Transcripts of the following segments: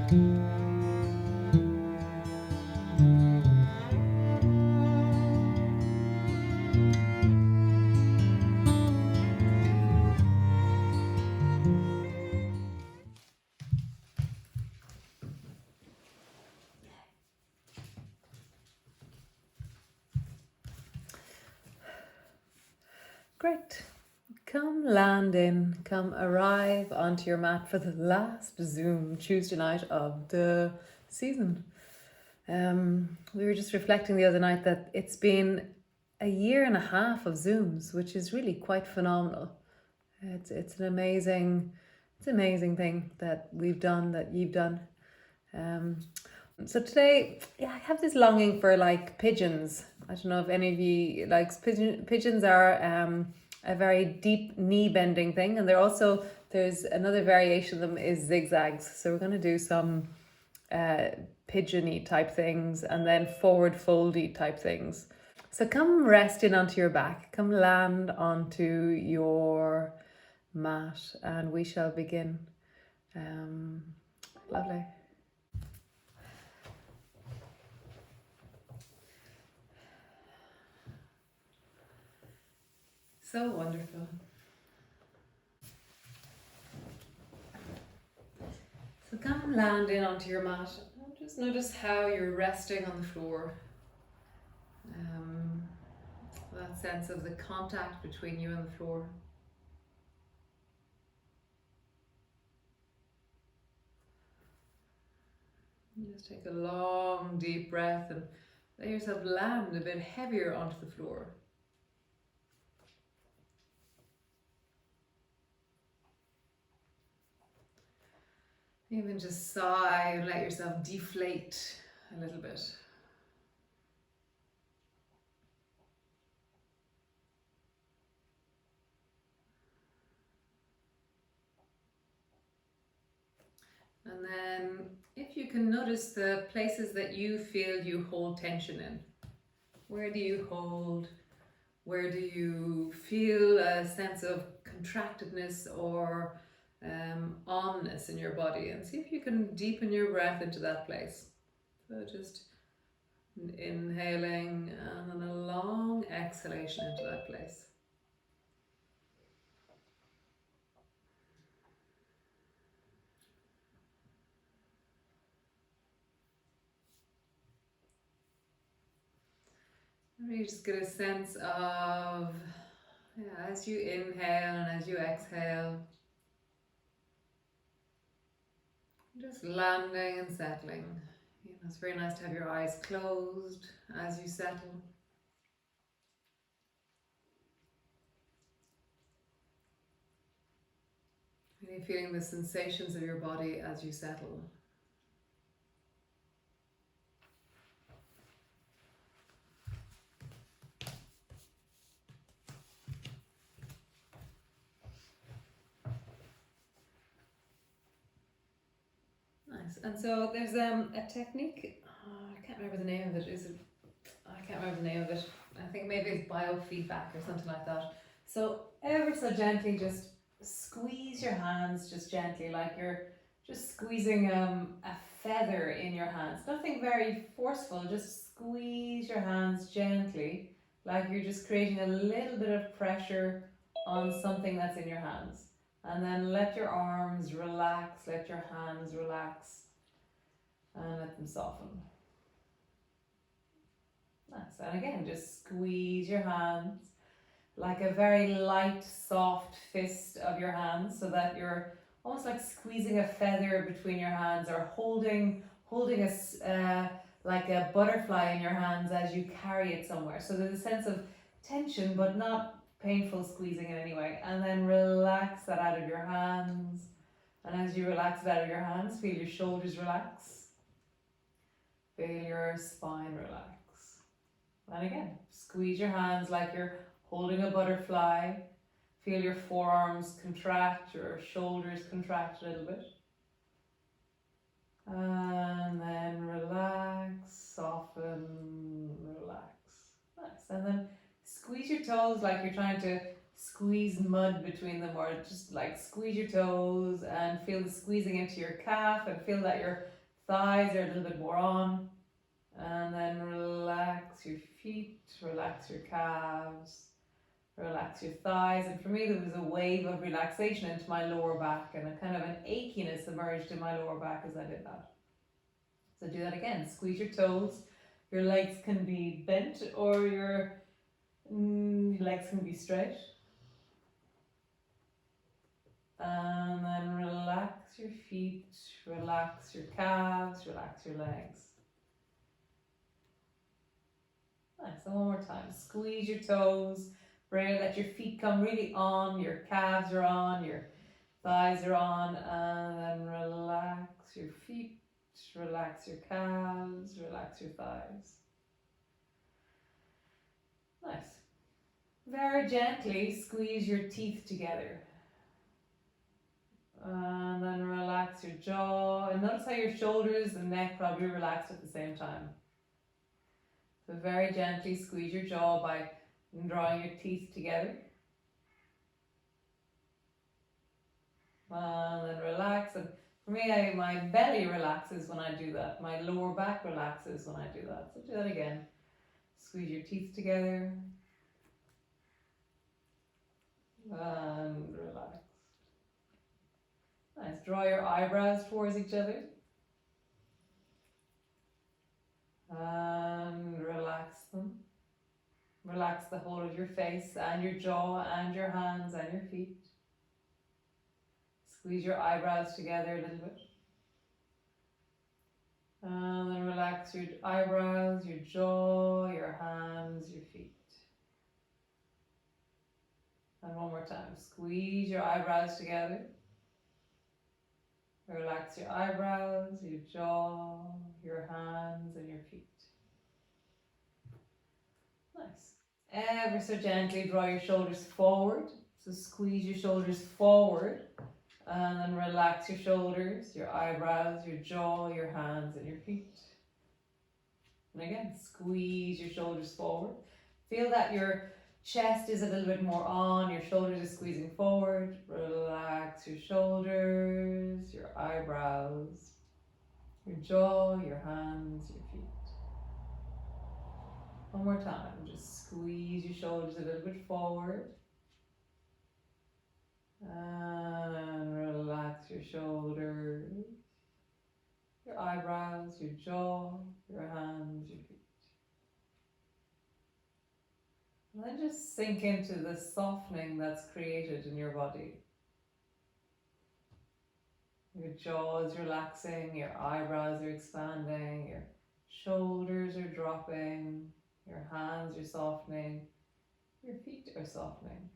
Great. Come land in, come arrive onto your mat for the last Zoom Tuesday night of the season. We were just reflecting the other night that it's been a year and a half of Zooms, which is really quite phenomenal. It's an amazing thing that we've done, that you've done. So today, I have this longing for like pigeons. I don't know if any of you likes pigeons. Pigeons are a very deep knee bending thing, and there's another variation of them is zigzags. So we're going to do some pigeony type things and then forward foldy type things. So come rest in onto your back, come land onto your mat, and we shall begin. Lovely. So wonderful. So come land in onto your mat. Just notice how you're resting on the floor. That sense of the contact between you and the floor. Just take a long, deep breath and let yourself land a bit heavier onto the floor. Even just sigh and let yourself deflate a little bit. And then if you can notice the places that you feel you hold tension in. Where do you hold? Where do you feel a sense of contractedness or onness in your body? And see if you can deepen your breath into that place. So just inhaling and then a long exhalation into that place. Really just get a sense of, as you inhale and as you exhale, just landing and settling. It's very nice to have your eyes closed as you settle. Really feeling the sensations of your body as you settle. Nice. And so there's a technique, I can't remember the name of it. I can't remember the name of it. I think maybe it's biofeedback or something like that. So ever so gently just squeeze your hands just gently, like you're just squeezing a feather in your hands. Nothing very forceful, just squeeze your hands gently, like you're just creating a little bit of pressure on something that's in your hands. And then let your arms relax, let your hands relax, and let them soften. Nice. And again, just squeeze your hands like a very light, soft fist of your hands, so that you're almost like squeezing a feather between your hands, or holding a like a butterfly in your hands as you carry it somewhere. So there's a sense of tension, but not painful squeezing in any way. And then relax that out of your hands. And as you relax it out of your hands, feel your shoulders relax. Feel your spine relax. And again, squeeze your hands like you're holding a butterfly. Feel your forearms contract, your shoulders contract a little bit. And then relax, soften, relax. Nice. And then squeeze your toes like you're trying to squeeze mud between them, or just like squeeze your toes and feel the squeezing into your calf, and feel that you're thighs are a little bit more on. And then relax your feet, relax your calves, relax your thighs. And for me, there was a wave of relaxation into my lower back, and a kind of an achiness emerged in my lower back as I did that. So do that again. Squeeze your toes. Your legs can be bent, or your legs can be straight. And then relax your feet, relax your calves, relax your legs. Nice, and one more time. Squeeze your toes. Let your feet come really on. Your calves are on. Your thighs are on. And then relax your feet. Relax your calves. Relax your thighs. Nice. Very gently squeeze your teeth together. And then relax your jaw. And notice how your shoulders and neck probably relax at the same time. So very gently squeeze your jaw by drawing your teeth together. And then relax. And for me, my belly relaxes when I do that. My lower back relaxes when I do that. So do that again. Squeeze your teeth together. And relax. Nice. Draw your eyebrows towards each other. And relax them. Relax the whole of your face and your jaw and your hands and your feet. Squeeze your eyebrows together a little bit. And then relax your eyebrows, your jaw, your hands, your feet. And one more time. Squeeze your eyebrows together. Relax your eyebrows, your jaw, your hands, and your feet. Nice. Ever so gently draw your shoulders forward. So squeeze your shoulders forward. And then relax your shoulders, your eyebrows, your jaw, your hands, and your feet. And again, squeeze your shoulders forward. Feel that your chest is a little bit more on, your shoulders are squeezing forward. Relax your shoulders, your eyebrows, your jaw, your hands, your feet. One more time, just squeeze your shoulders a little bit forward. And relax your shoulders, your eyebrows, your jaw, your hands, your feet. And then just sink into the softening that's created in your body. Your jaw is relaxing, your eyebrows are expanding, your shoulders are dropping, your hands are softening, your feet are softening.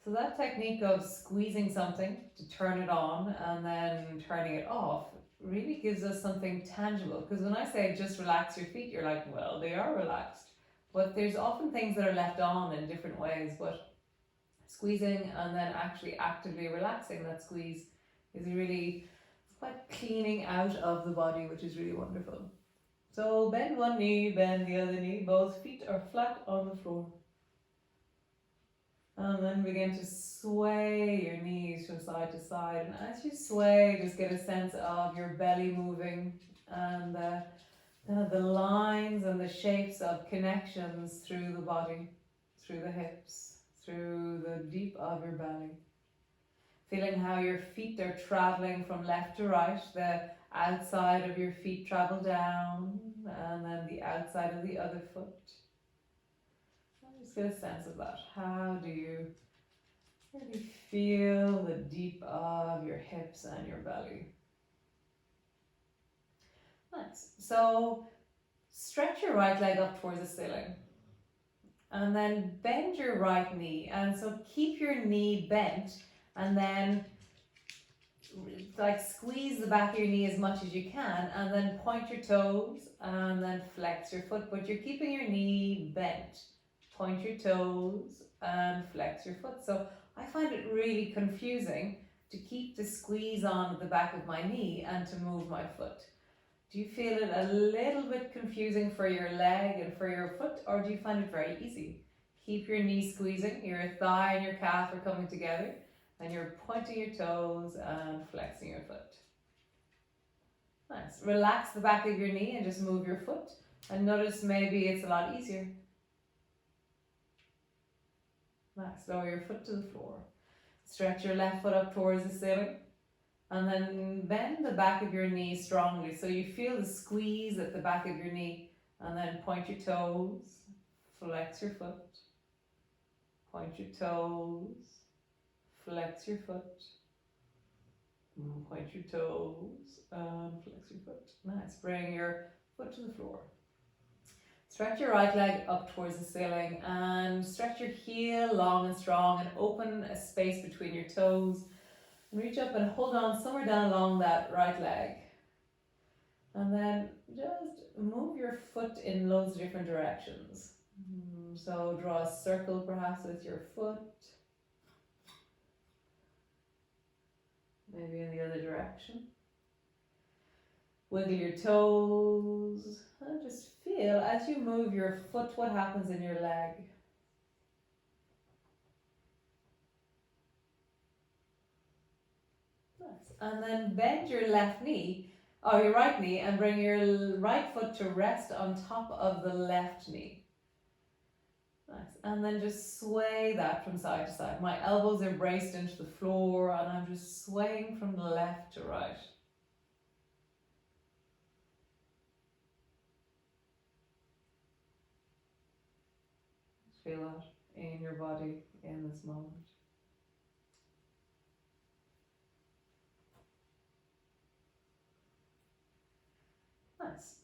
So that technique of squeezing something to turn it on and then turning it off really gives us something tangible. Because when I say just relax your feet, you're like, well, they are relaxed. But there's often things that are left on in different ways. But squeezing and then actually actively relaxing that squeeze is really, it's quite cleaning out of the body, which is really wonderful. So bend one knee, bend the other knee. Both feet are flat on the floor. And then begin to sway your knees from side to side. And as you sway, just get a sense of your belly moving and the lines and the shapes of connections through the body, through the hips, through the deep of your belly. Feeling how your feet are traveling from left to right, the outside of your feet travel down, and then the outside of the other foot. Just get a sense of that. How do you really feel the deep of your hips and your belly? Nice. So stretch your right leg up towards the ceiling. And then bend your right knee. And so keep your knee bent and then like squeeze the back of your knee as much as you can and then point your toes and then flex your foot. But you're keeping your knee bent. Point your toes and flex your foot. So I find it really confusing to keep the squeeze on the back of my knee and to move my foot. Do you feel it a little bit confusing for your leg and for your foot, or do you find it very easy? Keep your knee squeezing, your thigh and your calf are coming together, and you're pointing your toes and flexing your foot. Nice. Relax the back of your knee and just move your foot. And notice maybe it's a lot easier. Nice. Lower your foot to the floor. Stretch your left foot up towards the ceiling. And then bend the back of your knee strongly. So you feel the squeeze at the back of your knee. And then point your toes. Flex your foot. Point your toes. Flex your foot. Point your toes and flex your foot. Nice. Bring your foot to the floor. Stretch your right leg up towards the ceiling and stretch your heel long and strong and open a space between your toes. Reach up and hold on somewhere down along that right leg. And then just move your foot in loads of different directions. So draw a circle perhaps with your foot. Maybe in the other direction. Wiggle your toes and just feel as you move your foot what happens in your leg. Nice. And then bend your left knee or your right knee and bring your right foot to rest on top of the left knee. Nice. And then just sway that from side to side. My elbows are braced into the floor and I'm just swaying from the left to right. Feel that in your body in this moment. Nice.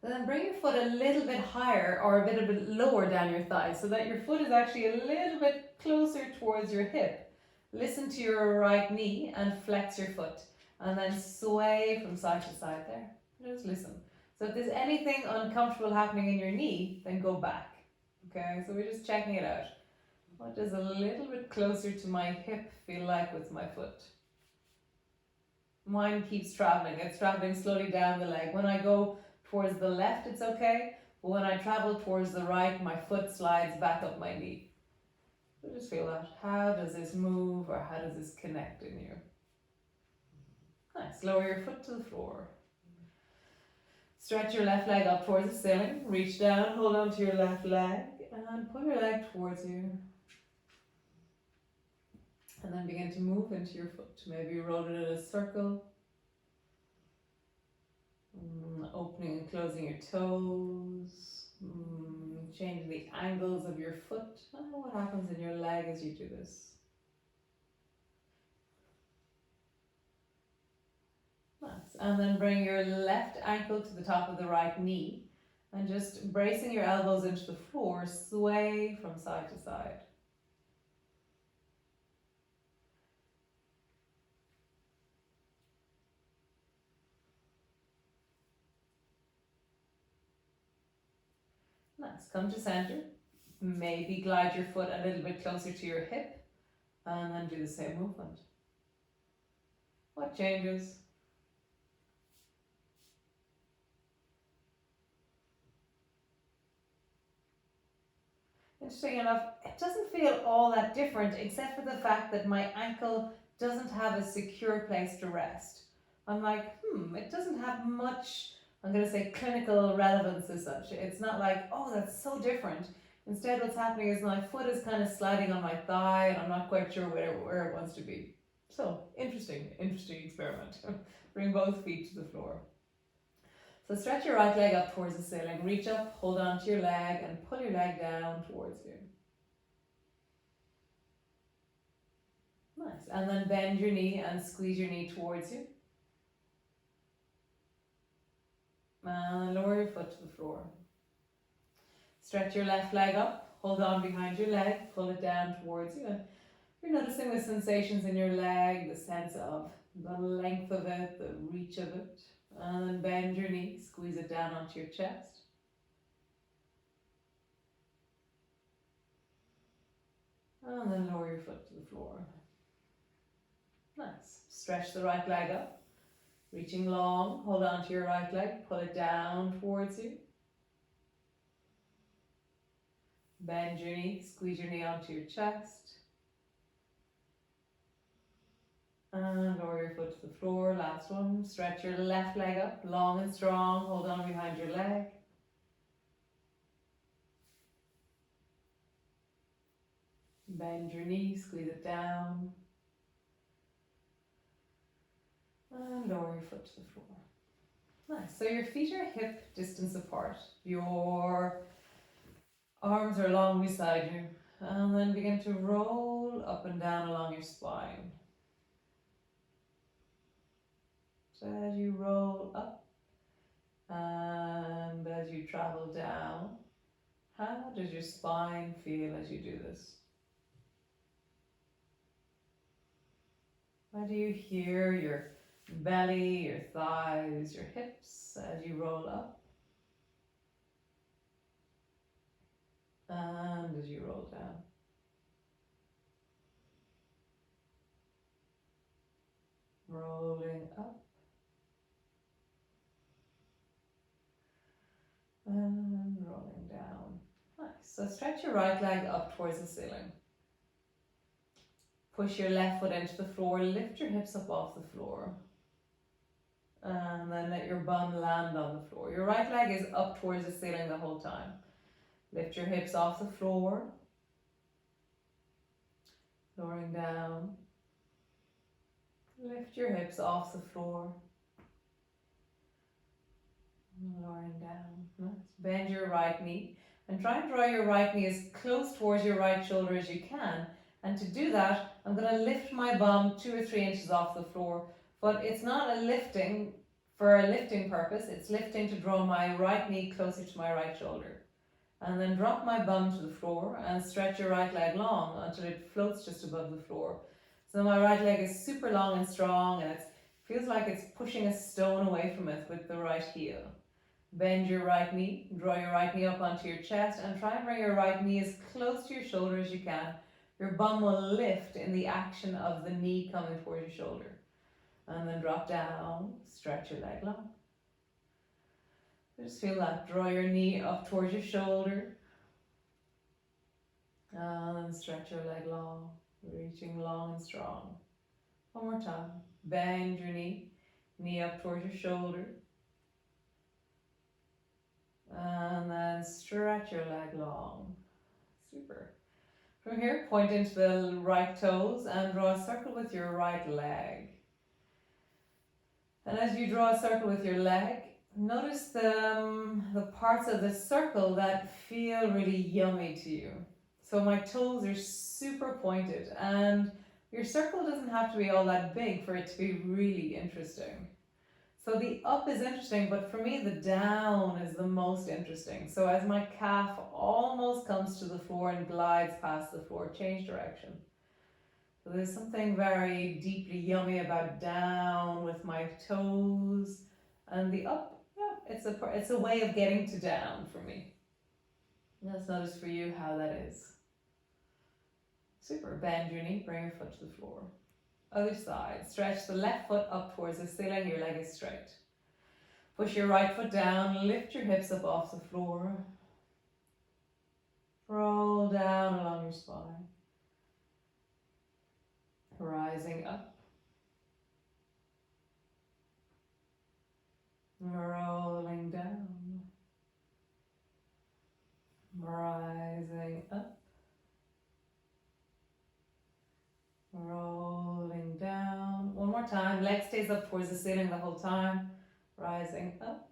And then bring your foot a little bit higher or a bit lower down your thigh so that your foot is actually a little bit closer towards your hip. Listen to your right knee and flex your foot and then sway from side to side there. Just listen. So if there's anything uncomfortable happening in your knee, then go back. Okay, so we're just checking it out. What does a little bit closer to my hip feel like with my foot? Mine keeps traveling. It's traveling slowly down the leg. When I go towards the left, it's okay. But when I travel towards the right, my foot slides back up my knee. So just feel that. How does this move or how does this connect in you? Nice. Lower your foot to the floor. Stretch your left leg up towards the ceiling. Reach down, hold on to your left leg and pull your leg towards you. And then begin to move into your foot. Maybe roll it in a circle. Opening and closing your toes. Changing the angles of your foot. What happens in your leg as you do this? Nice. And then bring your left ankle to the top of the right knee. And just bracing your elbows into the floor, sway from side to side. Nice. Come to center. Maybe glide your foot a little bit closer to your hip. And then do the same movement. What changes? Interesting enough, it doesn't feel all that different except for the fact that my ankle doesn't have a secure place to rest. I'm like, it doesn't have much, I'm going to say, clinical relevance as such. It's not like, oh, that's so different. Instead, what's happening is my foot is kind of sliding on my thigh and I'm not quite sure where it wants to be. So, interesting experiment. Bring both feet to the floor. So stretch your right leg up towards the ceiling. Reach up, hold on to your leg and pull your leg down towards you. Nice. And then bend your knee and squeeze your knee towards you. And lower your foot to the floor. Stretch your left leg up, hold on behind your leg, pull it down towards you. And you're noticing the sensations in your leg, the sense of the length of it, the reach of it. And then bend your knee, squeeze it down onto your chest. And then lower your foot to the floor. Nice. Stretch the right leg up, reaching long, hold on to your right leg, pull it down towards you. Bend your knee, squeeze your knee onto your chest. And lower your foot to the floor. Last one. Stretch your left leg up, long and strong. Hold on behind your leg. Bend your knee, squeeze it down. And lower your foot to the floor. Nice. So your feet are hip distance apart. Your arms are long beside you. And then begin to roll up and down along your spine. So as you roll up and as you travel down, how does your spine feel as you do this? How do you hear your belly, your thighs, your hips as you roll up and as you roll down? Rolling up and rolling down. Nice. So stretch your right leg up towards the ceiling. Push your left foot into the floor, lift your hips up off the floor. And then let your bum land on the floor. Your right leg is up towards the ceiling the whole time. Lift your hips off the floor. Lowering down. Lift your hips off the floor. Lowering down. Nice. Bend your right knee. And try and draw your right knee as close towards your right shoulder as you can. And to do that, I'm going to lift my bum 2 or 3 inches off the floor. But it's not a lifting for a lifting purpose. It's lifting to draw my right knee closer to my right shoulder. And then drop my bum to the floor and stretch your right leg long until it floats just above the floor. So my right leg is super long and strong, and it feels like it's pushing a stone away from it with the right heel. Bend your right knee, draw your right knee up onto your chest, and try and bring your right knee as close to your shoulder as you can. Your bum will lift in the action of the knee coming towards your shoulder. And then drop down, stretch your leg long. Just feel that. Draw your knee up towards your shoulder. And stretch your leg long, reaching long and strong. One more time. Bend your knee up towards your shoulder. And then stretch your leg long. Super. From here, point into the right toes and draw a circle with your right leg. And as you draw a circle with your leg, notice the parts of the circle that feel really yummy to you. So my toes are super pointed, and your circle doesn't have to be all that big for it to be really interesting. So the up is interesting, but for me the down is the most interesting. So as my calf almost comes to the floor and glides past the floor, change direction. So there's something very deeply yummy about down with my toes, and the up, yeah, it's a way of getting to down for me. Let's notice for you how that is. Super. Bend your knee, bring your foot to the floor. Other side. Stretch the left foot up towards the ceiling, your leg is straight. Push your right foot down, lift your hips up off the floor. Roll down along your spine. Rising up. Rolling down. Rising up. Rolling down. One more time. Leg stays up towards the ceiling the whole time. Rising up.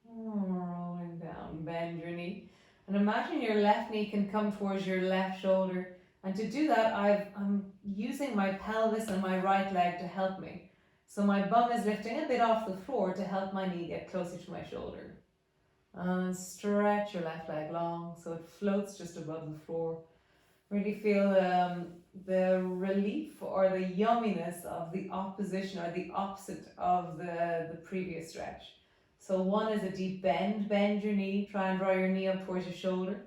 Rolling down. Bend your knee. And imagine your left knee can come towards your left shoulder. And to do that, I'm using my pelvis and my right leg to help me. So my bum is lifting a bit off the floor to help my knee get closer to my shoulder. And stretch your left leg long so it floats just above the floor. Really feel the relief or the yumminess of the opposition or the opposite of the previous stretch. So one is a deep bend. Bend your knee. Try and draw your knee up towards your shoulder.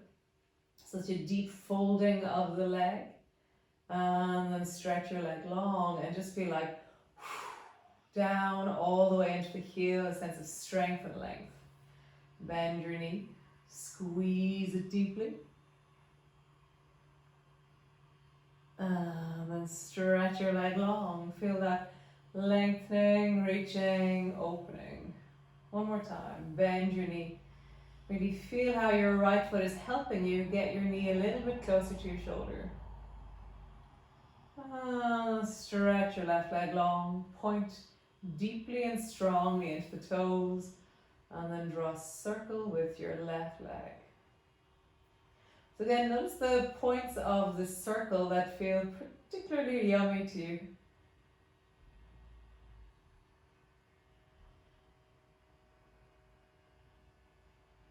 Such a deep folding of the leg. And then stretch your leg long and just feel like down all the way into the heel, a sense of strength and length. Bend your knee. Squeeze it deeply. And then stretch your leg long. Feel that lengthening, reaching, opening. One more time. Bend your knee. Really feel how your right foot is helping you get your knee a little bit closer to your shoulder. Stretch your left leg long. Point deeply and strongly into the toes. And then draw a circle with your left leg. So again, notice the points of the circle that feel particularly yummy to you.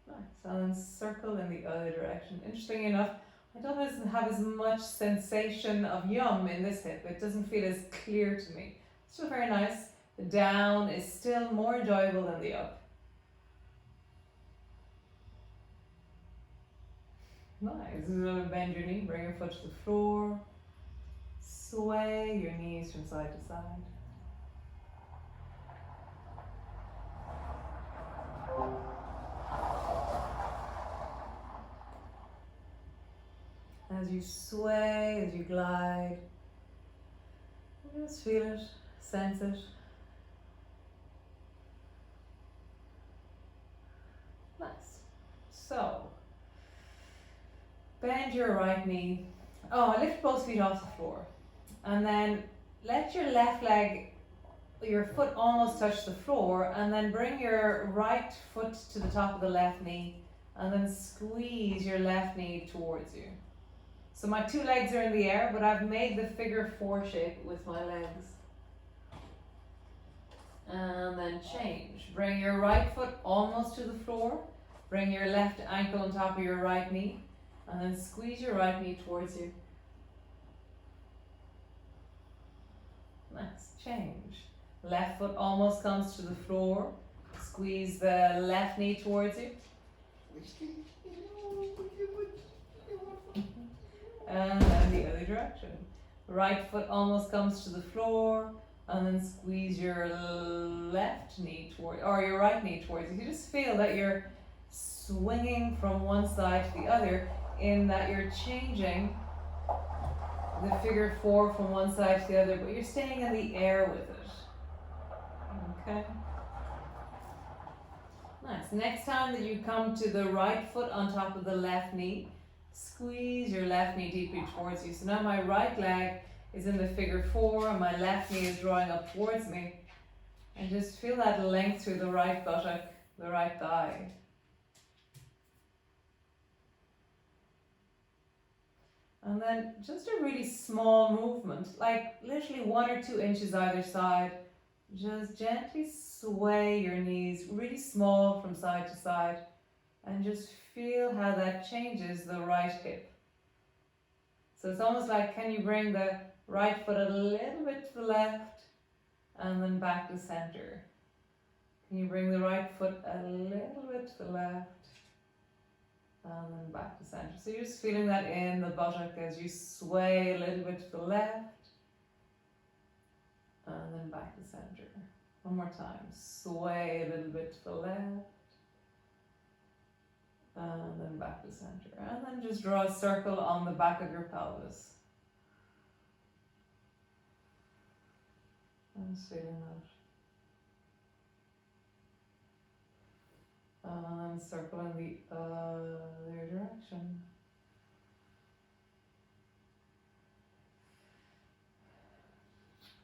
Nice. And then circle in the other direction. Interesting enough, I don't have as much sensation of yum in this hip. It doesn't feel as clear to me. Still very nice. The down is still more enjoyable than the up. Nice. Bend your knee, bring your foot to the floor. Sway your knees from side to side. As you sway, as you glide, just feel it, sense it. Nice. So, bend your right knee. Lift both feet off the floor. And then let your left leg, your foot almost touch the floor, and then bring your right foot to the top of the left knee, and then squeeze your left knee towards you. So my two legs are in the air, but I've made the figure 4 shape with my legs. And then change. Bring your right foot almost to the floor. Bring your left ankle on top of your right knee. And then squeeze your right knee towards you. Nice. Change. Left foot almost comes to the floor. Squeeze the left knee towards you. And then the other direction. Right foot almost comes to the floor, and then squeeze your left knee toward, or your right knee towards you. You just feel that you're swinging from one side to the other, in that you're changing the figure 4 from one side to the other, but you're staying in the air with it. Okay. Nice. Next time that you come to the right foot on top of the left knee, squeeze your left knee deeply towards you. So now my right leg is in the figure 4 and my left knee is drawing up towards me. And just feel that length through the right buttock, the right thigh. And then just a really small movement, like literally 1 or 2 inches either side. Just gently sway your knees, really small from side to side. And just feel how that changes the right hip. So it's almost like, can you bring the right foot a little bit to the left and then back to center? Can you bring the right foot a little bit to the left and then back to center? So you're just feeling that in the buttock as you sway a little bit to the left and then back to center. One more time. Sway a little bit to the left and then back to center. And then just draw a circle on the back of your pelvis. I'm just feeling that. And circle in the other direction.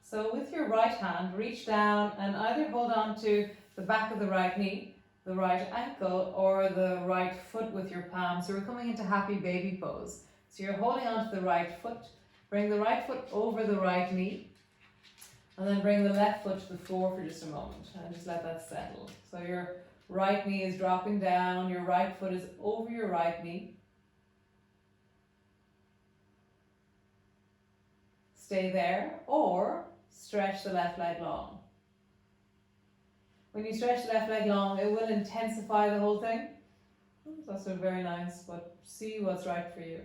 So with your right hand, reach down and either hold on to the back of the right knee, the right ankle, or the right foot with your palm. So we're coming into happy baby pose. So you're holding on to the right foot, bring the right foot over the right knee, and then bring the left foot to the floor for just a moment, and just let that settle. So your right knee is dropping down, your right foot is over your right knee. Stay there, or stretch the left leg long. When you stretch the left leg long, it will intensify the whole thing. It's also very nice, but see what's right for you.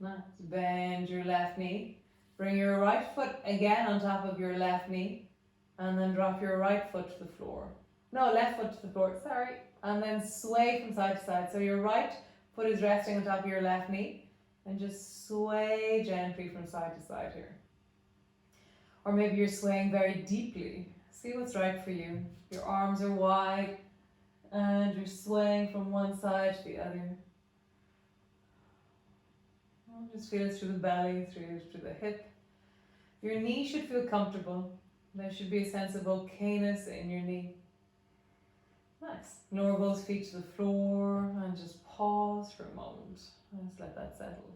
Nice. Bend your left knee. Bring your right foot again on top of your left knee. And then drop your right foot to the floor. No, left foot to the floor, sorry. And then sway from side to side. So your right foot is resting on top of your left knee. And just sway gently from side to side here. Or maybe you're swaying very deeply. See what's right for you. Your arms are wide and you're swaying from one side to the other. Just feel it through the belly, through the hip. Your knee should feel comfortable. There should be a sense of okayness in your knee. Nice. Lower both feet to the floor and just pause for a moment. And just let that settle.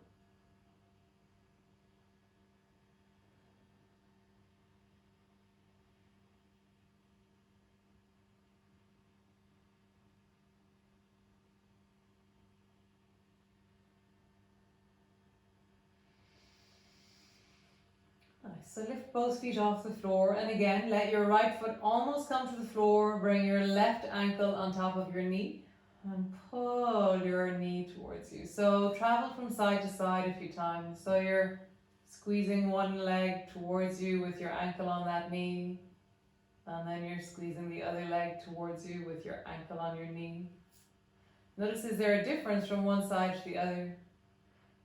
Nice. So lift both feet off the floor, and again let your right foot almost come to the floor. Bring your left ankle on top of your knee and pull your knee towards you. So travel from side to side a few times. So you're squeezing one leg towards you with your ankle on that knee, and then you're squeezing the other leg towards you with your ankle on your knee. Notice, is there a difference from one side to the other?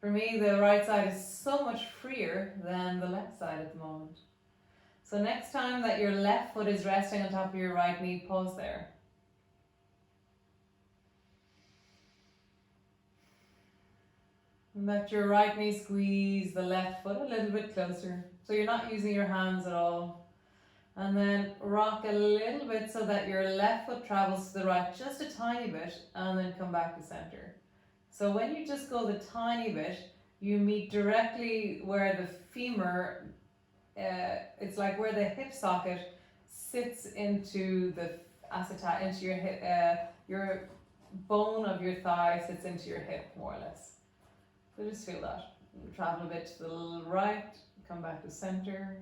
For me, the right side is so much freer than the left side at the moment. So next time that your left foot is resting on top of your right knee, pause there. And let your right knee squeeze the left foot a little bit closer. So you're not using your hands at all. And then rock a little bit so that your left foot travels to the right just a tiny bit, and then come back to center. So when you just go the tiny bit, you meet directly where the femur, it's like where the hip socket sits into the acetate, into your hip, your bone of your thigh sits into your hip, more or less. So just feel that. Travel a bit to the right, come back to center,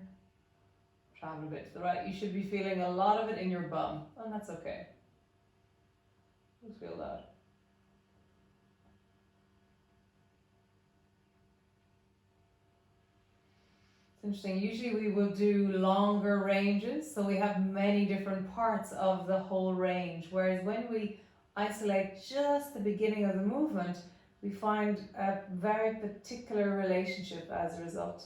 travel a bit to the right. You should be feeling a lot of it in your bum, and that's okay. Just feel that. Interesting. Usually we will do longer ranges, so we have many different parts of the whole range, whereas when we isolate just the beginning of the movement, we find a very particular relationship as a result.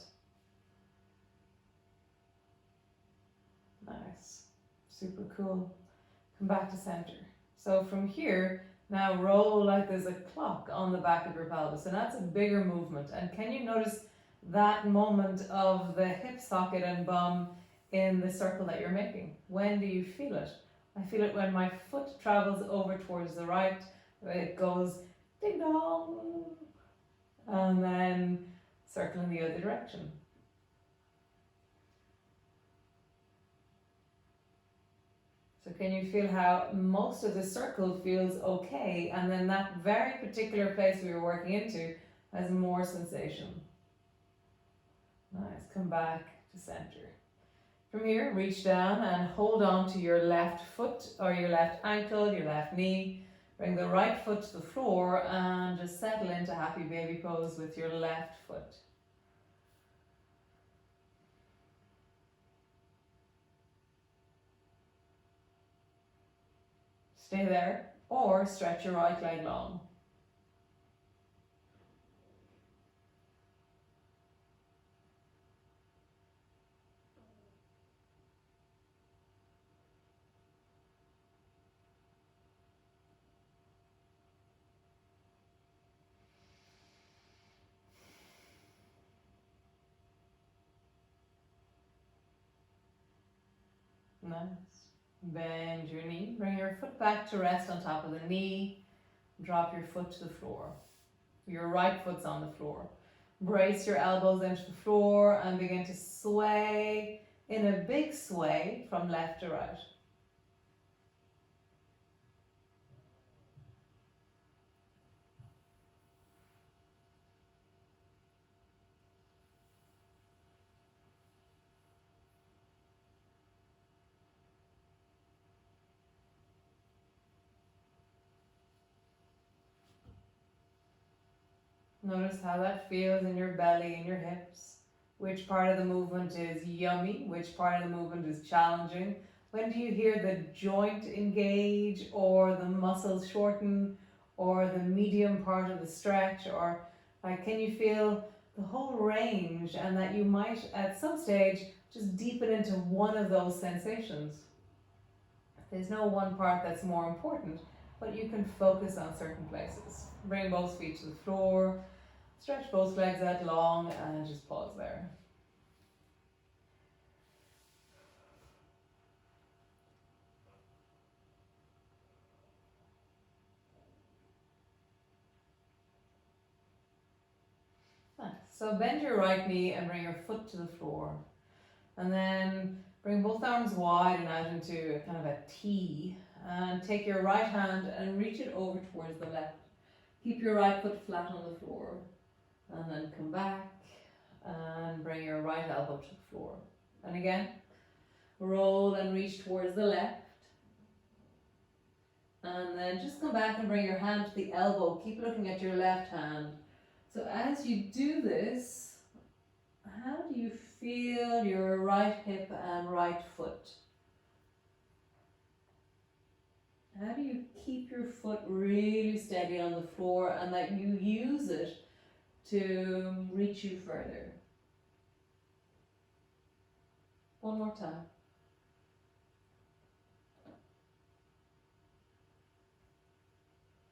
Nice. Super cool. Come back to center. So from here, now roll like there's a clock on the back of your pelvis, and that's a bigger movement. And can you notice that moment of the hip socket and bum in the circle that you're making? When do you feel it? I feel it when my foot travels over towards the right. It goes ding dong, and then circle in the other direction. So can you feel how most of the circle feels okay, and then that very particular place we were working into has more sensation. Nice. Come back to center. From here, reach down and hold on to your left foot or your left ankle, your left knee. Bring the right foot to the floor and just settle into happy baby pose with your left foot. Stay there, or stretch your right leg long. Nice. Bend your knee, bring your foot back to rest on top of the knee, drop your foot to the floor. Your right foot's on the floor. Brace your elbows into the floor and begin to sway in a big sway from left to right. Notice how that feels in your belly and your hips. Which part of the movement is yummy? Which part of the movement is challenging? When do you hear the joint engage or the muscles shorten or the medium part of the stretch, or like can you feel the whole range, and that you might at some stage just deepen into one of those sensations. There's no one part that's more important, but you can focus on certain places. Bring both feet to the floor, stretch both legs out long, and just pause there. Nice. So bend your right knee and bring your foot to the floor. And then bring both arms wide and out into a kind of a T. And take your right hand and reach it over towards the left. Keep your right foot flat on the floor. And then come back and bring your right elbow to the floor. And again, roll and reach towards the left. And then just come back and bring your hand to the elbow. Keep looking at your left hand. So as you do this, how do you feel your right hip and right foot? How do you keep your foot really steady on the floor and that you use it to reach you further? One more time.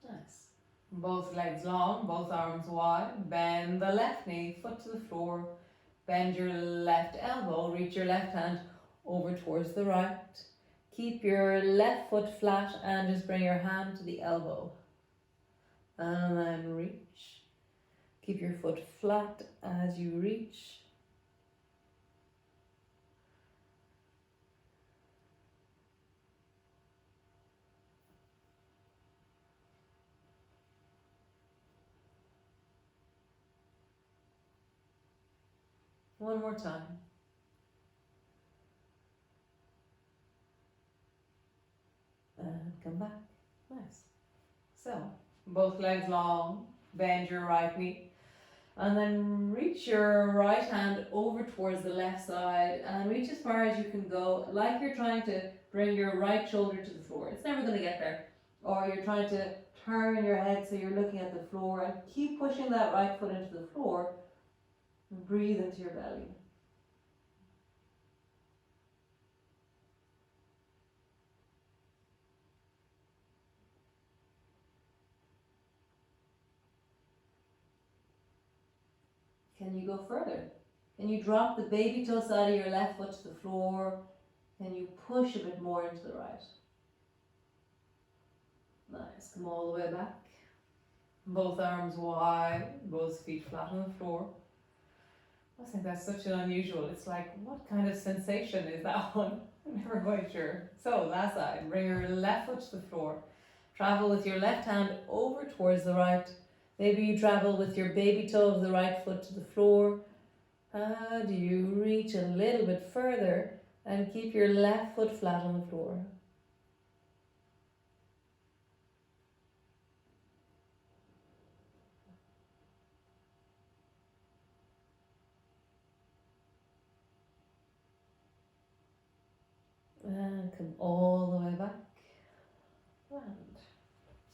Nice. Both legs long, both arms wide. Bend the left knee, foot to the floor. Bend your left elbow, reach your left hand over towards the right. Keep your left foot flat and just bring your hand to the elbow. And then reach. Keep your foot flat as you reach. One more time. And come back. Nice. So, both legs long, bend your right knee, and then reach your right hand over towards the left side and reach as far as you can go, like you're trying to bring your right shoulder to the floor. It's never going to get there. Or you're trying to turn your head so you're looking at the floor, and keep pushing that right foot into the floor and breathe into your belly. Can you go further? Can you drop the baby toe side of your left foot to the floor? Can you push a bit more into the right? Nice. Come all the way back. Both arms wide, both feet flat on the floor. I think that's such an unusual. It's like, what kind of sensation is that one? I'm never quite sure. So, last side. Bring your left foot to the floor. Travel with your left hand over towards the right. Maybe you travel with your baby toe of the right foot to the floor. How do you reach a little bit further and keep your left foot flat on the floor? And come all the way back. And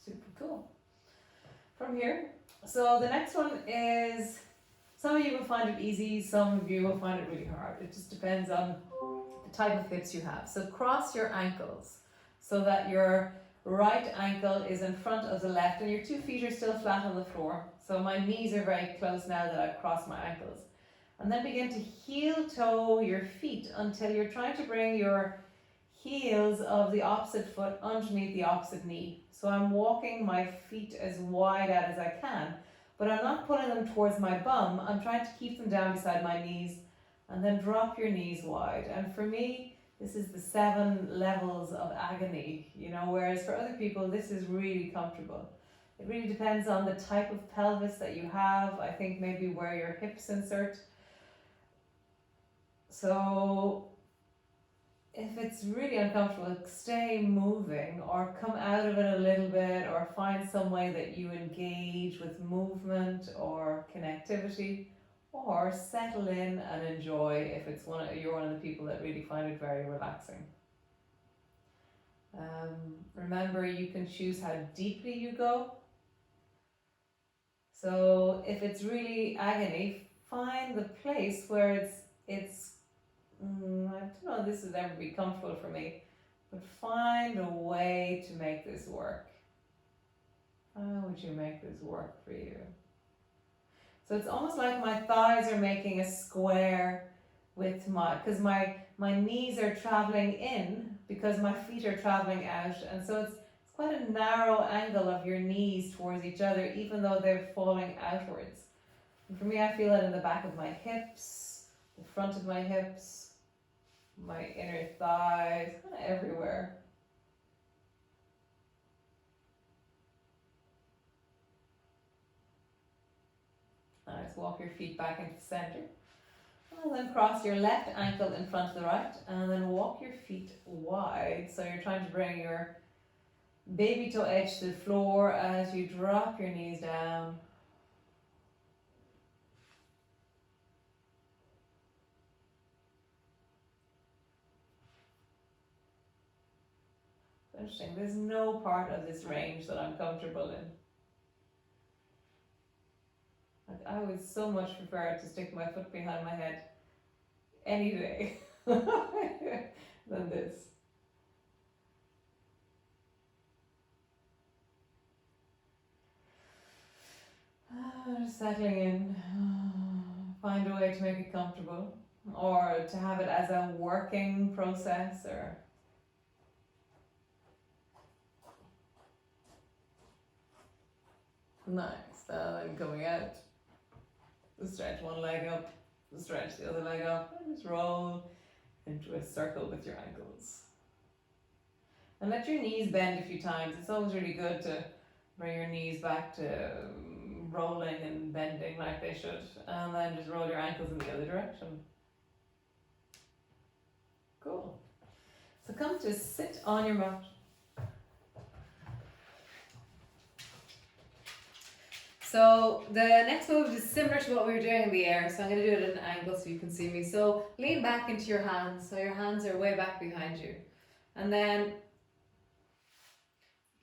super cool. From here, so the next one is, some of you will find it easy, some of you will find it really hard. It just depends on the type of hips you have. So cross your ankles so that your right ankle is in front of the left and your 2 feet are still flat on the floor. So my knees are very close now that I've crossed my ankles. And then begin to heel toe your feet until you're trying to bring your heels of the opposite foot underneath the opposite knee. So I'm walking my feet as wide out as I can, but I'm not putting them towards my bum. I'm trying to keep them down beside my knees, and then drop your knees wide. And for me, this is the 7 levels of agony, whereas for other people, this is really comfortable. It really depends on the type of pelvis that you have. I think maybe where your hips insert. So if it's really uncomfortable, stay moving or come out of it a little bit, or find some way that you engage with movement or connectivity, or settle in and enjoy if you're one of the people that really find it very relaxing. Remember, you can choose how deeply you go. So if it's really agony, find the place where it's I don't know if this would ever be comfortable for me, but find a way to make this work. How would you make this work for you? So it's almost like my thighs are making a square with because my knees are traveling in because my feet are traveling out, and so it's quite a narrow angle of your knees towards each other, even though they're falling outwards. And for me, I feel it in the back of my hips, the front of my hips, my inner thighs, kind of everywhere. Nice. Walk your feet back into the center. And then cross your left ankle in front of the right, and then walk your feet wide. So you're trying to bring your baby toe edge to the floor as you drop your knees down. Interesting. There's no part of this range that I'm comfortable in. I would so much prefer to stick my foot behind my head any day than this. Just settling in. Find a way to make it comfortable, or to have it as a working process, or nice. And coming out. Stretch one leg up, stretch the other leg up, and just roll into a circle with your ankles. And let your knees bend a few times. It's always really good to bring your knees back to rolling and bending like they should, and then just roll your ankles in the other direction. Cool. So come to sit on your mat. So the next move is similar to what we were doing in the air, so I'm going to do it at an angle so you can see me. So lean back into your hands, so your hands are way back behind you. And then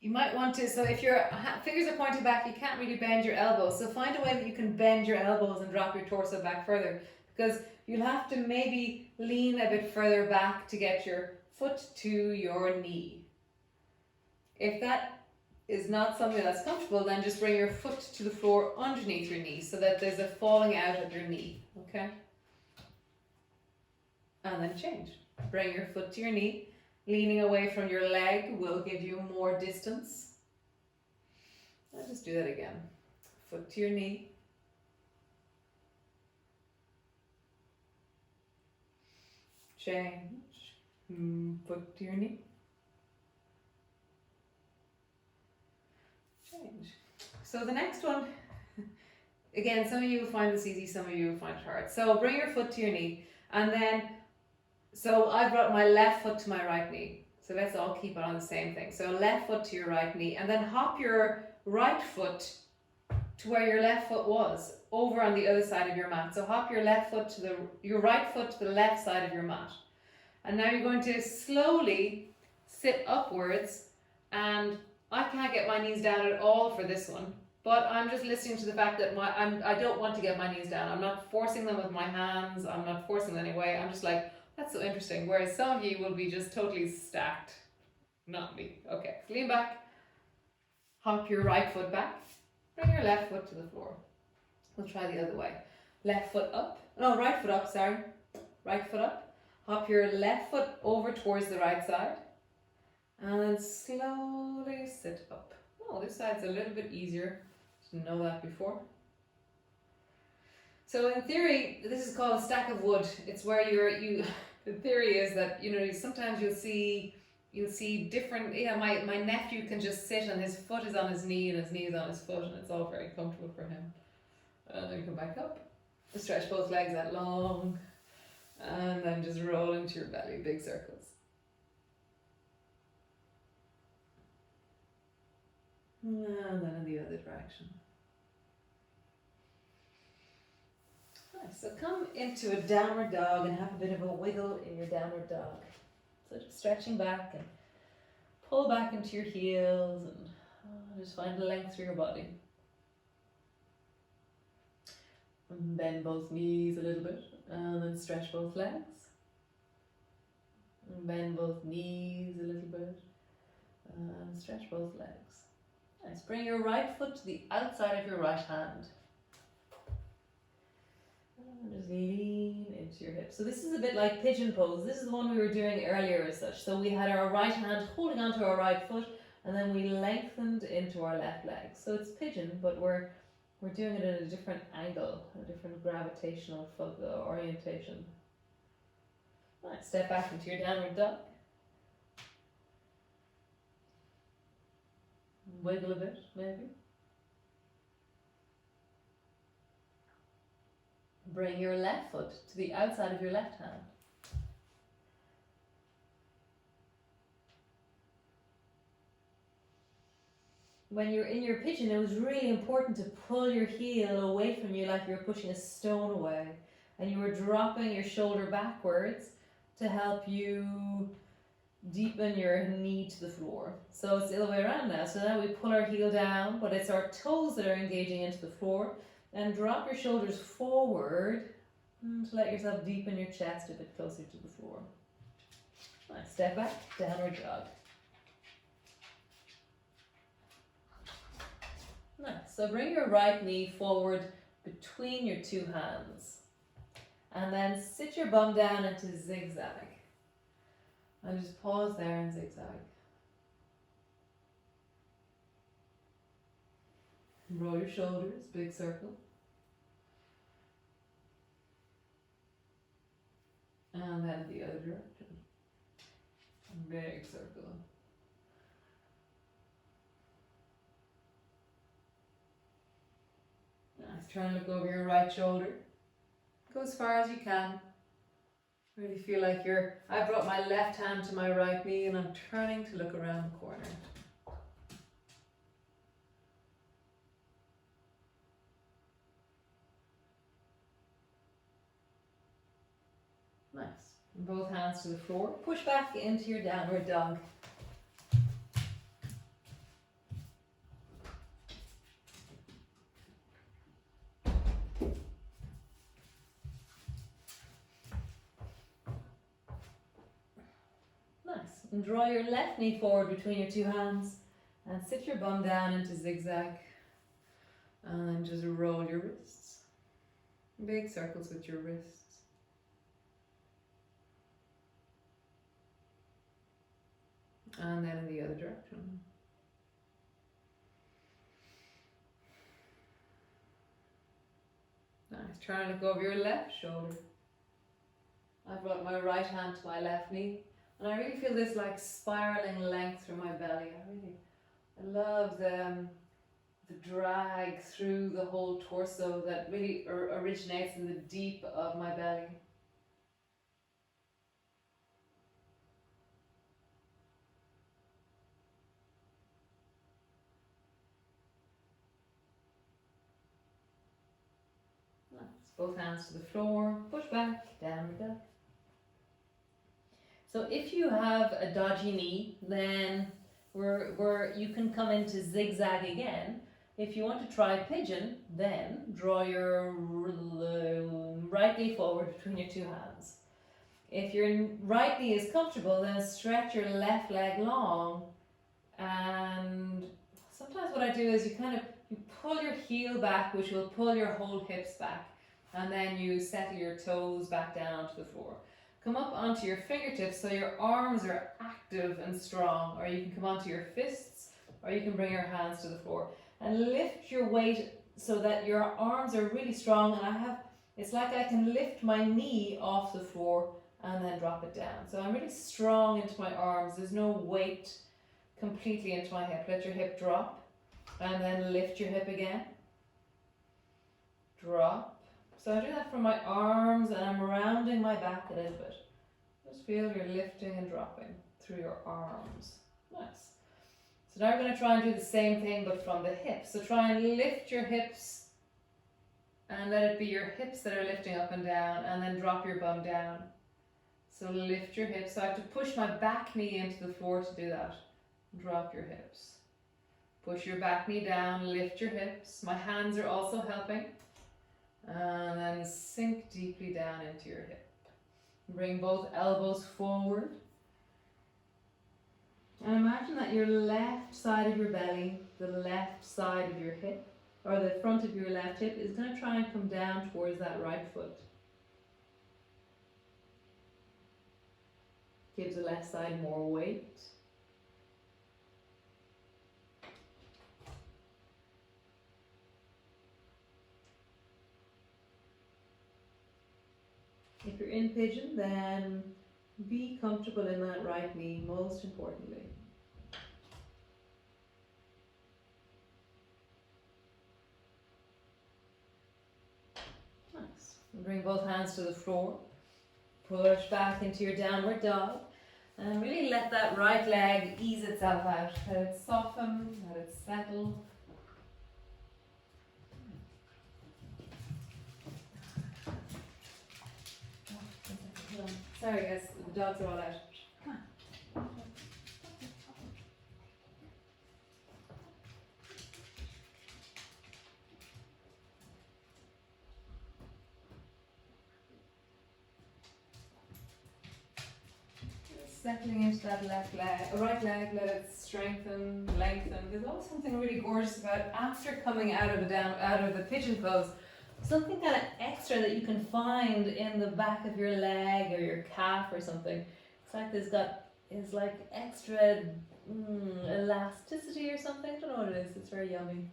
you might want to, so if your fingers are pointed back, you can't really bend your elbows. So find a way that you can bend your elbows and drop your torso back further, because you'll have to maybe lean a bit further back to get your foot to your knee. If that is not something that's comfortable, then just bring your foot to the floor underneath your knee so that there's a falling out of your knee, okay? And then change. Bring your foot to your knee. Leaning away from your leg will give you more distance. I'll just do that again. Foot to your knee. Change. Foot to your knee. Change. So the next one, again, some of you will find this easy, some of you will find it hard. So bring your foot to your knee, and then, so I brought my left foot to my right knee. So let's all keep it on the same thing. So left foot to your right knee, and then hop your right foot to where your left foot was, over on the other side of your mat. So hop your left foot to your right foot to the left side of your mat. And now you're going to slowly sit upwards, and I can't get my knees down at all for this one, but I'm just listening to the fact that I don't want to get my knees down. I'm not forcing them with my hands. I'm not forcing them anyway. I'm just like, that's so interesting. Whereas some of you will be just totally stacked. Not me. Okay, so lean back. Hop your right foot back. Bring your left foot to the floor. We'll try the other way. Left foot up. No, right foot up, sorry. Right foot up. Hop your left foot over towards the right side. And then slowly sit up. Oh, this side's a little bit easier. Didn't know that before. So in theory, this is called a stack of wood. It's where the theory is that, sometimes you'll see different, my nephew can just sit and his foot is on his knee and his knee is on his foot, and it's all very comfortable for him. And then you come back up, stretch both legs out long, and then just roll into your belly, big circles. And then in the other direction. Nice. So come into a downward dog and have a bit of a wiggle in your downward dog. So just stretching back and pull back into your heels and just find the length through your body. And bend both knees a little bit and then stretch both legs. And bend both knees a little bit and stretch both legs. Nice. Bring your right foot to the outside of your right hand. And just lean into your hips. So this is a bit like pigeon pose. This is the one we were doing earlier as such. So we had our right hand holding onto our right foot and then we lengthened into our left leg. So it's pigeon, but we're doing it at a different angle, a different gravitational orientation. Right, step back into your downward dog. Wiggle a bit, maybe. Bring your left foot to the outside of your left hand. When you're in your pigeon, it was really important to pull your heel away from you like you were pushing a stone away. And you were dropping your shoulder backwards to help you deepen your knee to the floor. So it's the other way around now. So now we pull our heel down, but it's our toes that are engaging into the floor. And drop your shoulders forward to let yourself deepen your chest a bit closer to the floor. Nice. Step back, downward dog. Nice. So bring your right knee forward between your two hands. And then sit your bum down into zigzag. And just pause there and zigzag. Roll your shoulders, big circle. And then the other direction. Big circle. Nice. Try and look over your right shoulder. Go as far as you can. Really feel like I brought my left hand to my right knee and I'm turning to look around the corner. Nice. And both hands to the floor. Push back into your downward dog. Nice. And draw your left knee forward between your two hands and sit your bum down into zigzag. And then just roll your wrists. Big circles with your wrists. And then in the other direction. Nice. Try and look over your left shoulder. I brought my right hand to my left knee. And I really feel this like spiraling length through my belly. I love the drag through the whole torso that really originates in the deep of my belly. Nice. Both hands to the floor, push back, downward dog. So if you have a dodgy knee, then you can come into zigzag again. If you want to try pigeon, then draw your right knee forward between your two hands. If your right knee is comfortable, then stretch your left leg long. And sometimes what I do is you pull your heel back, which will pull your whole hips back. And then you settle your toes back down onto the floor. Come up onto your fingertips so your arms are active and strong, or you can come onto your fists, or you can bring your hands to the floor. And lift your weight so that your arms are really strong, and it's like I can lift my knee off the floor and then drop it down. So I'm really strong into my arms. There's no weight completely into my hip. Let your hip drop, and then lift your hip again. Drop. So I do that from my arms and I'm rounding my back a little bit. Just feel you're lifting and dropping through your arms. Nice. So now we're going to try and do the same thing but from the hips. So try and lift your hips and let it be your hips that are lifting up and down, and then drop your bum down. So lift your hips. So I have to push my back knee into the floor to do that. Drop your hips. Push your back knee down, lift your hips. My hands are also helping. And then sink deeply down into your hip. Bring both elbows forward. And imagine that your left side of your belly, the left side of your hip, or the front of your left hip is going to try and come down towards that right foot. Gives the left side more weight. If you're in pigeon, then be comfortable in that right knee, most importantly. Nice. And bring both hands to the floor. Push back into your downward dog. And really let that right leg ease itself out. Let it soften, let it settle. Sorry guys, the dogs are all out. Come on. Settling into that left leg, right leg, let it strengthen, lengthen. There's always something really gorgeous about after coming out of the pigeon pose. Something kind of extra that you can find in the back of your leg or your calf or something. It's like it's like extra elasticity or something. I don't know what it is. It's very yummy.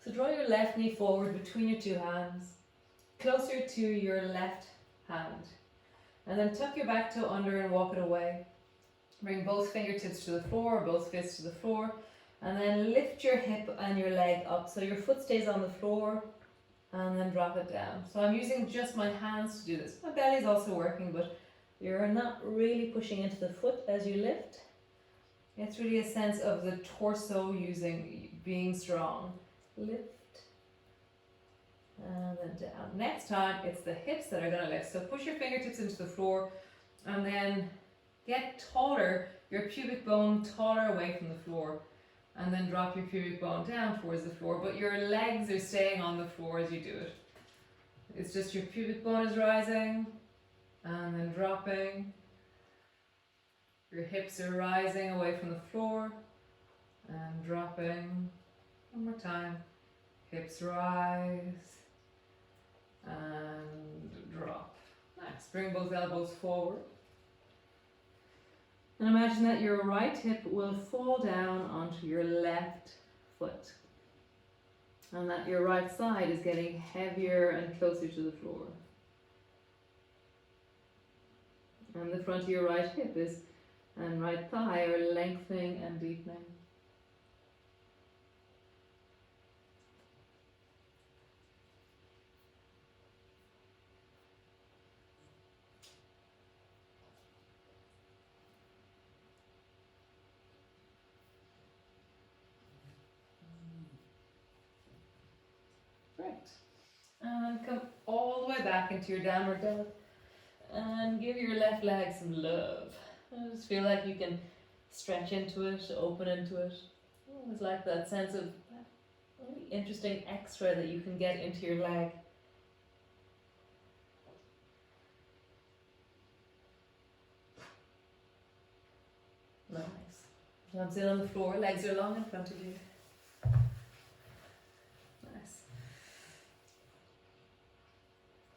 So draw your left knee forward between your two hands, closer to your left hand. And then tuck your back toe under and walk it away. Bring both fingertips to the floor, both fists to the floor. And then lift your hip and your leg up so your foot stays on the floor. And then drop it down. So I'm using just my hands to do this. My belly's also working, but you're not really pushing into the foot as you lift. It's really a sense of the torso being strong. Lift. And then down. Next time, it's the hips that are going to lift. So push your fingertips into the floor and then get taller, your pubic bone taller away from the floor. And then drop your pubic bone down towards the floor, but your legs are staying on the floor as you do it. It's just your pubic bone is rising and then dropping. Your hips are rising away from the floor and dropping. One more time. Hips rise and drop. Nice. Bring both elbows forward. And imagine that your right hip will fall down onto your left foot. And that your right side is getting heavier and closer to the floor. And the front of your right hip and right thigh are lengthening and deepening. Great. And come all the way back into your downward dog. And give your left leg some love. I just feel like you can stretch into it, open into it. It's like that sense of really interesting extra that you can get into your leg. Nice. Jump in on the floor, legs are long in front of you. Nice.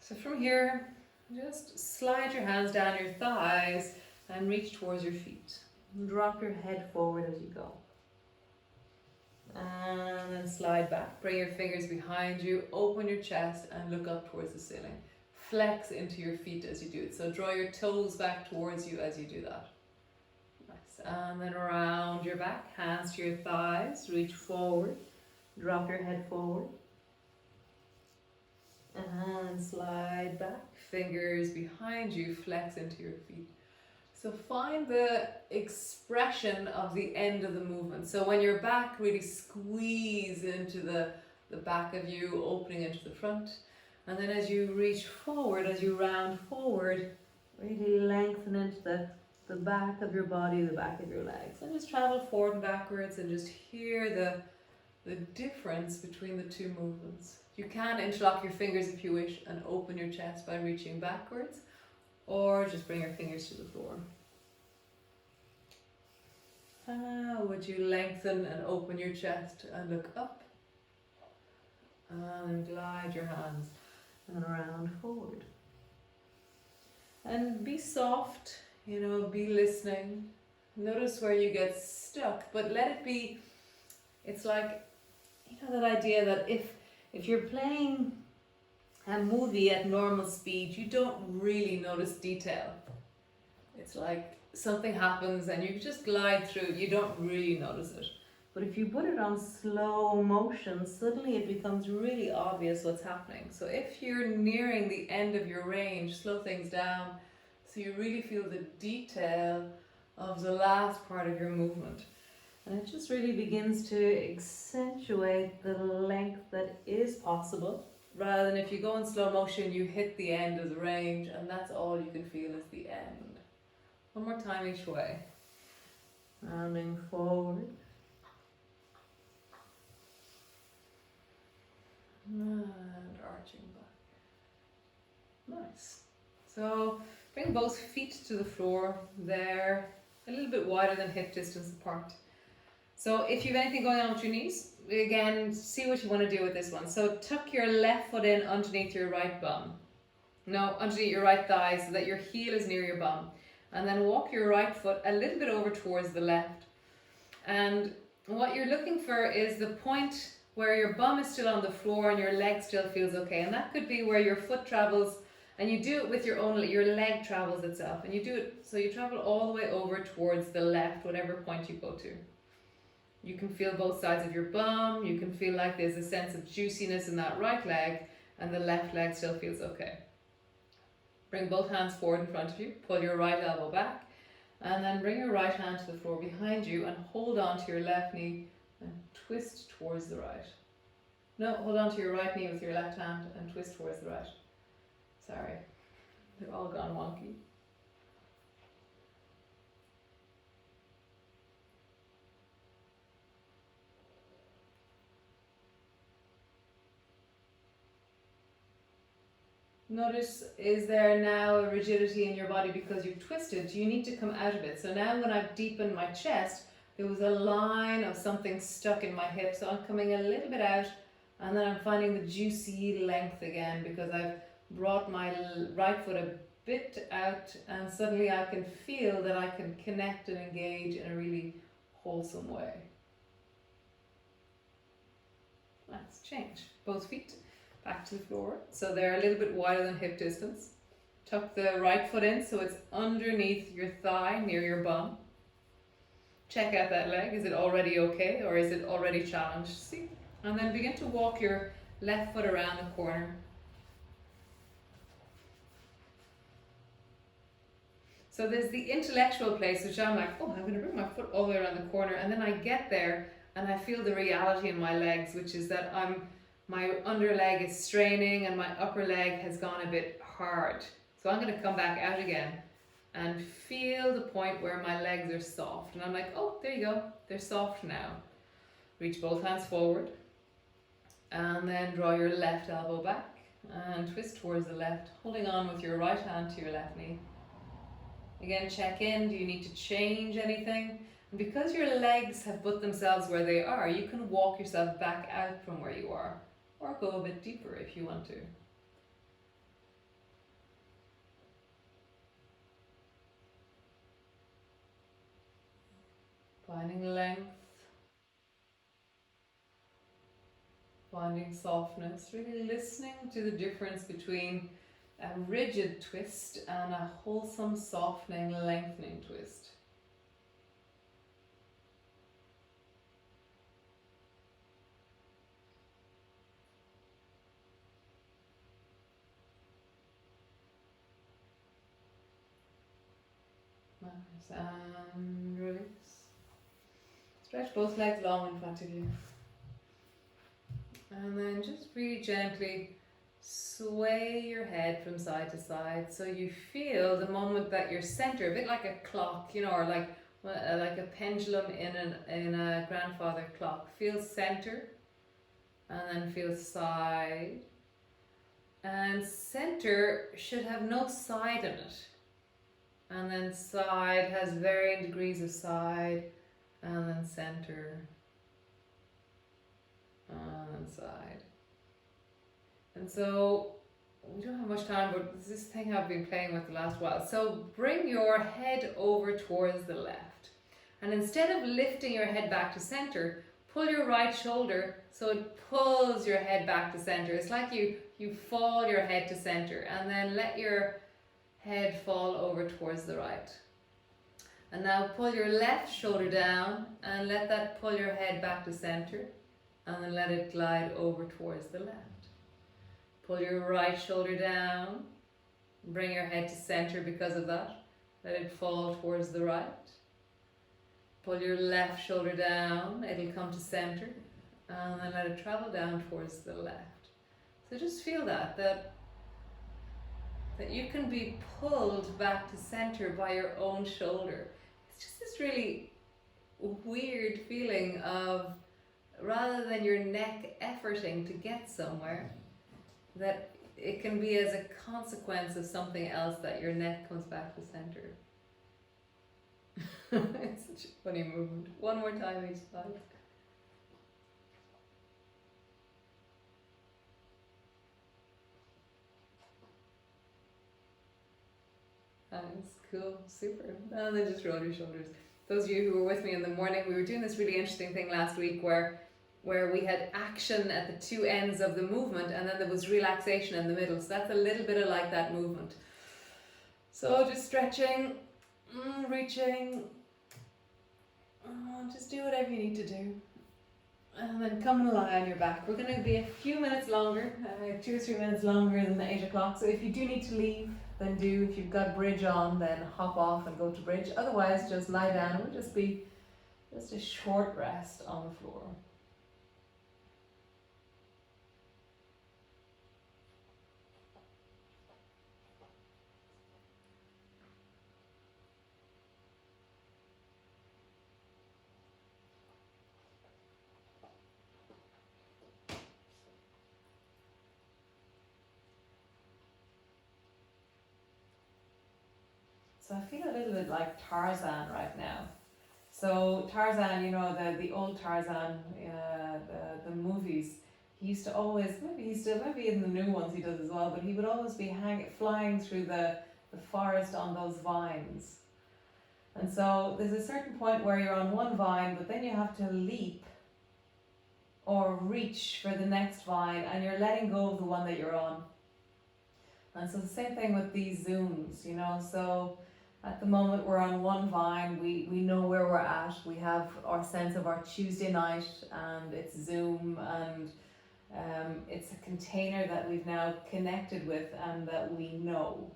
So from here, just slide your hands down your thighs and reach towards your feet. And drop your head forward as you go. And then slide back. Bring your fingers behind you, open your chest and look up towards the ceiling. Flex into your feet as you do it. So draw your toes back towards you as you do that. Nice. And then around your back, hands to your thighs, reach forward. Drop your head forward. And slide back, fingers behind you, flex into your feet. So find the expression of the end of the movement. So when your back really squeeze into the back of you, opening into the front. And then as you reach forward, as you round forward, really lengthen into the back of your body, the back of your legs. And just travel forward and backwards and just hear the difference between the two movements. You can interlock your fingers if you wish and open your chest by reaching backwards, or just bring your fingers to the floor. How would you lengthen and open your chest and look up? And glide your hands and round forward. And be soft, be listening. Notice where you get stuck, but let it be, it's like, that idea that if you're playing a movie at normal speed, you don't really notice detail. It's like something happens and you just glide through, you don't really notice it. But if you put it on slow motion, suddenly it becomes really obvious what's happening. So if you're nearing the end of your range, slow things down so you really feel the detail of the last part of your movement. And it just really begins to accentuate the length that is possible, rather than if you go in slow motion, you hit the end of the range and that's all you can feel is the end. One more time each way. Rounding forward. And arching back. Nice. So bring both feet to the floor. They're a little bit wider than hip distance apart. So if you have anything going on with your knees, again, see what you want to do with this one. So tuck your left foot in underneath your right bum. No, underneath your right thigh so that your heel is near your bum. And then walk your right foot a little bit over towards the left. And what you're looking for is the point where your bum is still on the floor and your leg still feels okay. And that could be where your foot travels, and you do it with your leg travels itself. And you do it, so you travel all the way over towards the left, whatever point you go to. You can feel both sides of your bum, you can feel like there's a sense of juiciness in that right leg, and the left leg still feels okay. Bring both hands forward in front of you, pull your right elbow back, and then bring your right hand to the floor behind you and hold on to your left knee and twist towards the right. No, hold on to your right knee with your left hand and twist towards the right. Sorry, they're all gone wonky. Notice, is there now a rigidity in your body because you've twisted? Do you need to come out of it? So now when I've deepened my chest, there was a line of something stuck in my hip. So I'm coming a little bit out, and then I'm finding the juicy length again because I've brought my right foot a bit out, and suddenly I can feel that I can connect and engage in a really wholesome way. Let's change. Both feet back to the floor. So they're a little bit wider than hip distance. Tuck the right foot in so it's underneath your thigh, near your bum. Check out that leg. Is it already okay, or is it already challenged? See? And then begin to walk your left foot around the corner. So there's the intellectual place, which I'm like, oh, I'm going to bring my foot all the way around the corner. And then I get there and I feel the reality in my legs, which is that my under leg is straining and my upper leg has gone a bit hard. So I'm going to come back out again and feel the point where my legs are soft. And I'm like, oh, there you go. They're soft now. Reach both hands forward. And then draw your left elbow back and twist towards the left, holding on with your right hand to your left knee. Again, check in. Do you need to change anything? And because your legs have put themselves where they are, you can walk yourself back out from where you are, or go a bit deeper if you want to. Finding length, finding softness, really listening to the difference between a rigid twist and a wholesome, softening, lengthening twist. And release. Stretch both legs long in front of you. And then just really gently sway your head from side to side so you feel the moment that you're center, a bit like a clock, you know, or like a pendulum in a grandfather clock. Feel center and then feel side. And center should have no side in it. And then side has varying degrees of side, and then center, and then side. And so we don't have much time, but this is this thing I've been playing with the last while. So bring your head over towards the left. And instead of lifting your head back to center, pull your right shoulder so it pulls your head back to center. It's like you fall your head to center and then let your head fall over towards the right. And now pull your left shoulder down and let that pull your head back to center and then let it glide over towards the left. Pull your right shoulder down, bring your head to center because of that. Let it fall towards the right. Pull your left shoulder down, it'll come to center, and then let it travel down towards the left. So just feel that you can be pulled back to center by your own shoulder. It's just this really weird feeling of, rather than your neck efforting to get somewhere, that it can be as a consequence of something else that your neck comes back to center. It's such a funny movement. One more time each side. Nice, cool, super. And then just roll your shoulders. Those of you who were with me in the morning, we were doing this really interesting thing last week where we had action at the two ends of the movement and then there was relaxation in the middle. So that's a little bit of like that movement. So just stretching, reaching, just do whatever you need to do. And then come and lie on your back. We're going to be a few minutes longer, 2 or 3 minutes longer than the 8 o'clock. So if you do need to leave, then do. If you've got bridge on, then hop off and go to bridge. Otherwise, just lie down. It will just be just a short rest on the floor. So I feel a little bit like Tarzan right now. So Tarzan, you know, the old Tarzan, the movies, he used to always, maybe in the new ones he does as well, but he would always be flying through the forest on those vines. And so there's a certain point where you're on one vine, but then you have to leap or reach for the next vine, and you're letting go of the one that you're on. And so the same thing with these zooms, you know, so at the moment we're on one vine, we know where we're at, we have our sense of our Tuesday night and it's Zoom and it's a container that we've now connected with and that we know.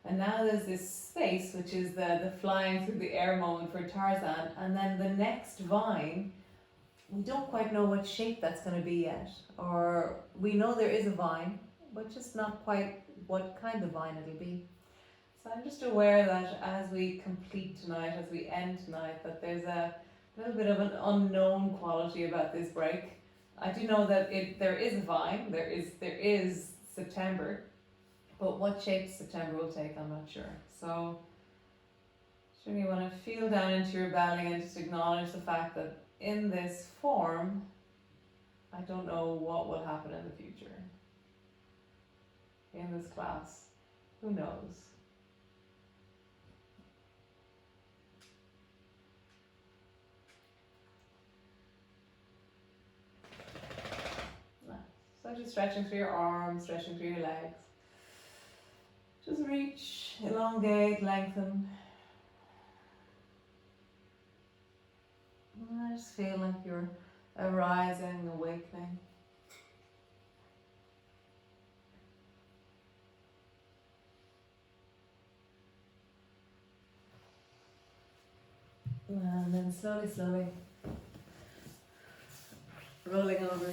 And now there's this space which is the flying through the air moment for Tarzan, and then the next vine, we don't quite know what shape that's going to be yet, or we know there is a vine, but just not quite what kind of vine it'll be. So I'm just aware that as we complete tonight, as we end tonight, that there's a little bit of an unknown quality about this break. I do know that there is a vine, there is September, but what shape September will take, I'm not sure. So sure, you want to feel down into your belly and just acknowledge the fact that in this form, I don't know what will happen in the future. In this class, who knows? So just stretching through your arms, stretching through your legs. Just reach, elongate, lengthen. And I just feel like you're arising, awakening. And then slowly rolling over